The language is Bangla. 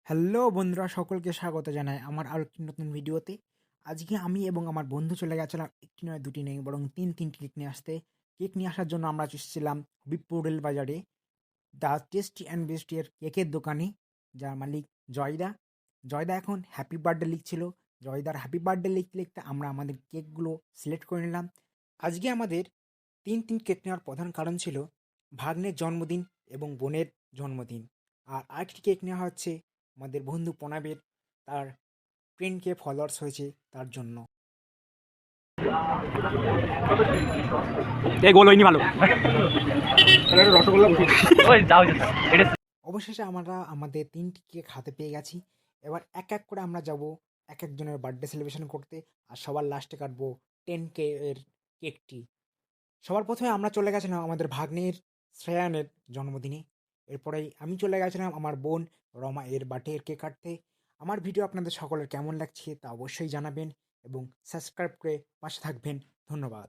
হ্যালো বন্ধুরা, সকলকে স্বাগত জানাই আমার আরও একটি নতুন ভিডিওতে। আজকে আমি এবং আমার বন্ধু চলে গেছিলাম একটি নয় দুটি নেই বরং তিনটি কেক নিয়ে আসতে। কেক নিয়ে আসার জন্য আমরা এসেছিলাম হবিবপুর রেল বাজারে দ্য টেস্টি অ্যান্ড বেস্টি এর কেকের দোকানে, যার মালিক জয়দা। জয়দা এখন হ্যাপি বার্থডে লিখছিল। জয়দার হ্যাপি বার্থডে লিখতে লিখতে আমরা আমাদের কেকগুলো সিলেক্ট করে নিলাম। আজকে আমাদের তিন কেক নেওয়ার প্রধান কারণ ছিল ভাগ্নের জন্মদিন এবং বোনের জন্মদিন। আর আরেকটি কেক নেওয়া হচ্ছে আমাদের বন্ধু প্রণবের, তার 10K ফলোয়ার্স হয়েছে তার জন্য। অবশেষে আমরা আমাদের 3টি কেক হাতে পেয়ে গেছি। এবার এক এক করে আমরা যাব এক একজনের বার্থডে সেলিব্রেশন করতে, আর সবার লাস্টে কাটবো 10K এর কেকটি। সবার প্রথমে আমরা চলে গেছিলাম আমাদের ভাগ্নের শ্রেয়ানের জন্মদিনে। এরপরেই আমি চলে গেছিলাম আমার বোন রমা এর বার্থডে কেক কাটতে। আমার ভিডিও আপনাদের সকলের কেমন লাগছে তা অবশ্যই জানাবেন এবং সাবস্ক্রাইব করে পাশে থাকবেন। ধন্যবাদ।